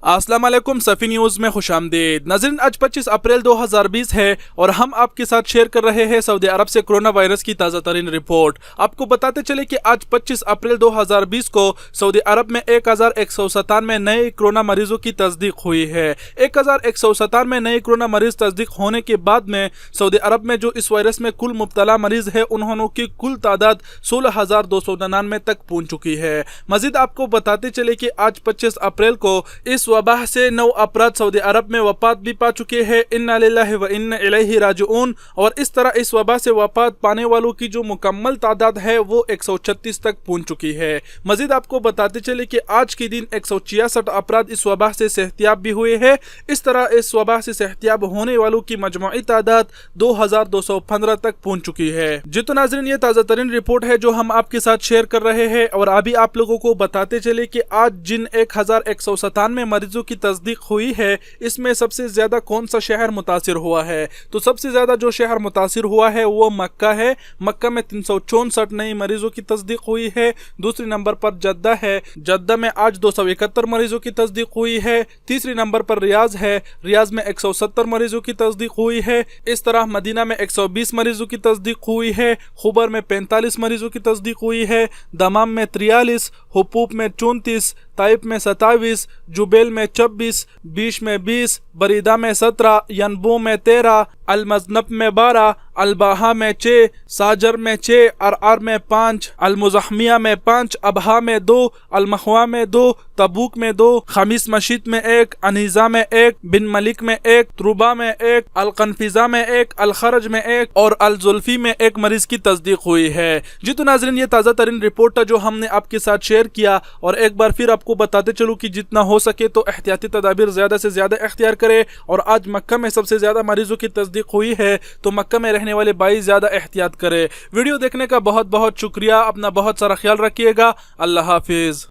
अस्सलाम वालेकुम सफ़ी न्यूज़ में खुश आमदीद। नाज़रीन, आज 25 अप्रैल 2020 है और हम आपके साथ शेयर कर रहे हैं सऊदी अरब से कोरोना वायरस की ताज़ा तरीन रिपोर्ट। आपको बताते चले कि आज 25 अप्रैल 2020 को सऊदी अरब में 1197 नए कोरोना मरीजों की तस्दीक हुई है। 1197 नए कोरोना मरीज तस्दीक होने के बाद में सऊदी अरब में जो इस वायरस में कुल मुब्तला मरीज है उन्होंने की कुल तादाद 16,299 तक पहुँच चुकी है। मजीद आपको बताते चले कि आज 25 अप्रैल को इस वबा से 9 अफराद सऊदी अरब में वफात भी पा चुके हैं। इन्ना लिल्लाहि व इन्ना इलैहि राजिऊन। और इस तरह इस वबा से वफात पाने वालों की जो मुकम्मल तादाद है वो 136 तक पहुंच चुकी है। मजीद आपको बताते चले कि आज के दिन 166 अफराद इस वबा से सेहतियाब भी हुए हैं। इस तरह इस वबा से सेहतियाब होने वालों की मजमूई तादाद 2215 तक पहुंच चुकी है। जी तो नाज़रीन, ये ताज़ा तरीन रिपोर्ट है जो हम आपके साथ शेयर कर रहे हैं। और अभी आप लोगों को बताते चले कि आज जिन 1197 मरीजों की तस्दीक हुई है इसमें सबसे ज्यादा कौन सा शहर मुतासिर हुआ है, तो सबसे ज्यादा जो शहर मुतासिर हुआ है वो मक्का है। मक्का में 364 नई मरीजों की तस्दीक हुई है। दूसरे नंबर पर जद्दा है। जद्दा में आज 271 मरीजों की तस्दीक हुई है। तीसरे नंबर पर रियाज है। रियाज में 170 मरीजों की तस्दीक हुई है। इस तरह मदीना में 120 मरीजों की तस्दीक हुई है। खुबर में 45 मरीजों की तस्दीक हुई है। दमाम में 43, हुपूप में 34, ताइफ में 27, जुबेल में 26, बीश में 20, बरीदा में 17, यनबू में 13, अलमजनब में 12, अलबाहा में 6, साजर में 6, अरअर में 5, अलमुज़हमिया में 5, अबहा में 2, अलमखवा में 2, तबूक में 2, खमीस मशीद में 1, अनीजा में 1, बिन मलिक में 1, त्रुबा में 1, अलकनफिजा में 1, अलखरज में 1 और अलजुल्फी में 1 मरीज की तस्दीक हुई है। जी तो नाज़रीन, ये ताज़ा तरीन रिपोर्ट है जो हमने आपके साथ शेयर किया। और एक बार फिर आपको बताते चलूँ कि जितना हो सके तो एहतियाती तदाबीर ज़्यादा से ज़्यादा इख्तियार करें। और आज मक्का में सबसे ज़्यादा मरीजों की तस्दीक हुई है तो मक्का में रहने वाले भाई ज़्यादा एहतियात करें। वीडियो देखने का बहुत बहुत शुक्रिया। अपना बहुत सारा ख्याल रखिएगा। अल्लाह हाफिज़।